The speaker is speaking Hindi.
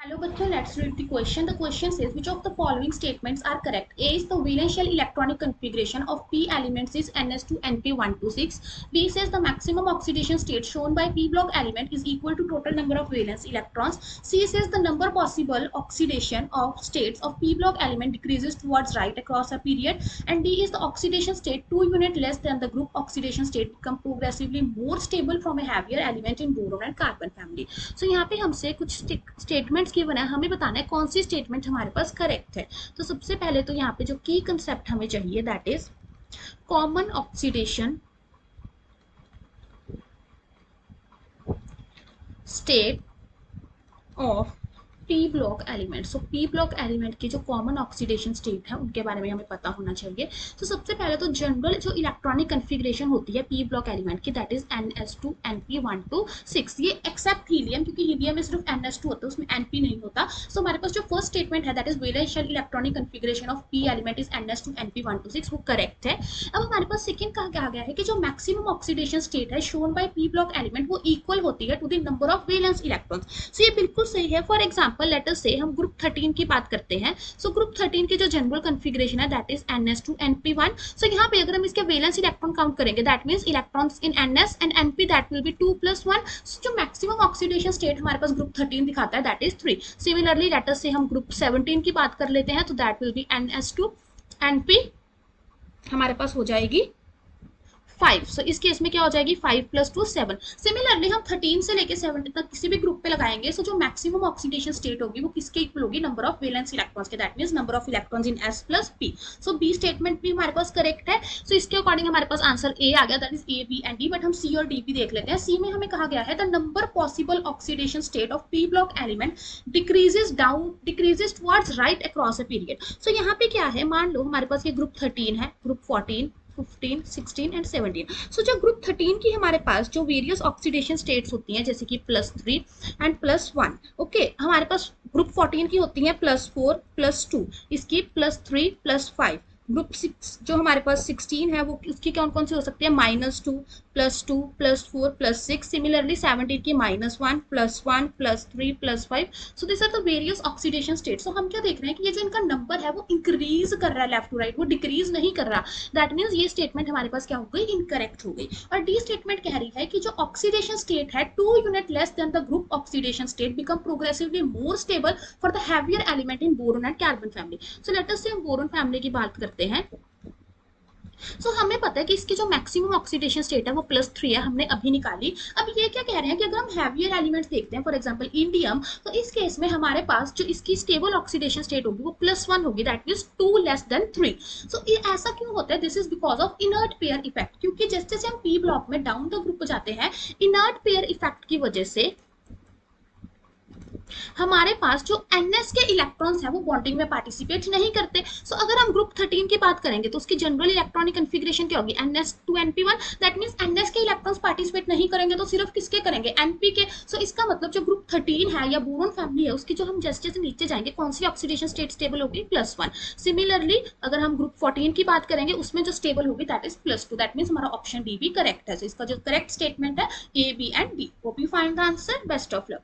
Hello, bachcho. Let's read the question. The question says, which of the following statements are correct? A is the valential electronic configuration of p elements is ns2np126. B says the maximum oxidation state shown by p block element is equal to total number of valence electrons. C says the number possible oxidation of states of p block element decreases towards right across a period. And D is the oxidation state 2 unit less than the group oxidation state become progressively more stable from a heavier element in boron and carbon family. So यहाँ पे हमसे कुछ स्टेटमेंट्स गिवन है, हमें बताना है कौन सी स्टेटमेंट हमारे पास करेक्ट है। तो सबसे पहले तो यहाँ पे जो की कंसेप्ट हमें चाहिए that is common oxidation state of P block element. So P block element की जो कॉमन ऑक्सीडेशन स्टेट है उनके बारे में हमें पता होना चाहिए। तो सबसे पहले तो जनरल जो इलेक्ट्रॉनिक कन्फिग्रेशन होती है पी ब्लॉक एलिमेंट की दैट इज NS2Np126। ये एक्सेप्ट हीलियम, क्योंकि हीलियम में सिर्फ NS2 होता है, उसमें Np नहीं होता। सो हमारे पास जो फर्स्ट स्टेटमेंट है that is वैलेंशियल electronic configuration of P element is NS2Np126, वो करेक्ट है। अब हमारे पास सेकंड कहा गया है कि जो मैक्सिमम ऑक्सीडेशन स्टेट है shown by p block element वो इक्वल होती है to the number of valence electrons. So ये बिल्कुल सही है। फॉर एग्जांपल लेटर से हम ग्रुप 13 की बात करते हैं। सो ग्रुप 13 की जो जनरल कन्फिग्रेशन है दैट इज NS2Np1। सो यहाँ पे अगर हम इसके वैलेंस इलेक्ट्रॉन काउंट करेंगे that means electrons in NS and Np that will be 2+1। जो मैक्सिमम ऑक्सीडेशन स्टेट हमारे पास ग्रुप 13 दिखाता है दैट इज 3। सिमिलरली लेटर से हम ग्रुप 17 की बात कर लेते हैं तो दैट विल बी NS2Np हमारे पास हो जाएगी 5। सो इस केस में क्या हो जाएगी 5 + 2 7। सिमिलरली हम 13 से लेके 17 तक किसी भी ग्रुप पे लगाएंगे सो जो मैक्सिमम ऑक्सीडेशन स्टेट होगी वो किसके इक्वल होगी, नंबर ऑफ वैलेंस इलेक्ट्रॉन्स के, that means number of electrons in S + P। So B statement भी हमारे पास करेक्ट है। सो इसके अकॉर्डिंग हमारे पास आंसर ए आ गया that is A, B and D। But हम C और D भी देख लेते हैं। C में हमें कहा गया है the number possible oxidation state of P block element decreases towards right across a period. So यहाँ पे क्या है, मान लो हमारे पास ये ग्रुप 13 है, ग्रुप 14 15 16 एंड 17। सो जो ग्रुप 13 की हमारे पास जो वेरियस ऑक्सीडेशन स्टेट्स होती हैं जैसे कि +3 एंड +1, ओके, हमारे पास ग्रुप 14 की होती हैं +4 +2, इसकी +3 +5। ग्रुप 6 जो हमारे पास 16 है वो उसकी कौन कौन सी हो सकती है, -2 +2 +4 +6। सिमिलरली 17 की -1 +1 +3 +5। So this are the various oxidation state. So हम क्या देख रहे हैं कि ये जो इनका नंबर है वो इंक्रीज कर रहा है लेफ्ट टू राइट, वो डिक्रीज नहीं कर रहा। दैट मीन्स ये स्टेटमेंट हमारे पास क्या हो गई, इनकरेक्ट हो गई। और डी स्टेटमेंट कह रही है कि जो ऑक्सीडेशन स्टेट है 2 unit less than the group oxidation state become progressively more stable for the heavier element in boron and carbon family. So let us से हम बोरोन फैमिली की बात करते हैं। सो हमें पता है कि इसकी जो मैक्सिमम ऑक्सीडेशन स्टेट है वो +3 है, हमने अभी निकाली। अब ये क्या कह रहे हैं कि अगर हम हैवियर एलिमेंट्स देखते हैं फॉर एग्जांपल इंडियम, तो इस केस में हमारे पास जो इसकी स्टेबल ऑक्सीडेशन स्टेट होगी वो +1 होगी, दैट मींस 2 लेस देन 3। सो ये ऐसा क्यों होता है, this is because of inert pair effect. क्योंकि जैसे जैसे हम पी ब्लॉक में डाउन द ग्रुप जाते हैं इनर्ट पेयर इफेक्ट की वजह से हमारे पास जो NS के इलेक्ट्रॉन्स है वो बॉन्डिंग में पार्टिसिपेट नहीं करते। सो अगर हम ग्रुप 13 की बात करेंगे तो उसकी जनरल इलेक्ट्रॉनिक कन्फिग्रेशन क्या होगी, NS2Np1। दैट मींस NS के इलेक्ट्रॉन्स पार्टिसिपेट नहीं करेंगे तो सिर्फ किसके करेंगे, Np के। सो इसका मतलब जो ग्रुप 13 है या बोरोन फैमिली है उसकी जो हम जैसे जैसे नीचे जाएंगे कौन सी ऑक्सीडेशन स्टेट स्टेबल होगी, +1। सिमिलरली अगर हम ग्रुप 14 की बात करेंगे उसमें जो स्टेबल होगी दैट इज +2। दैट मींस हमारा ऑप्शन डी भी करेक्ट है। सो इसका जो करेक्ट स्टेटमेंट है A, B and D। Hope you find the answer. Best of luck.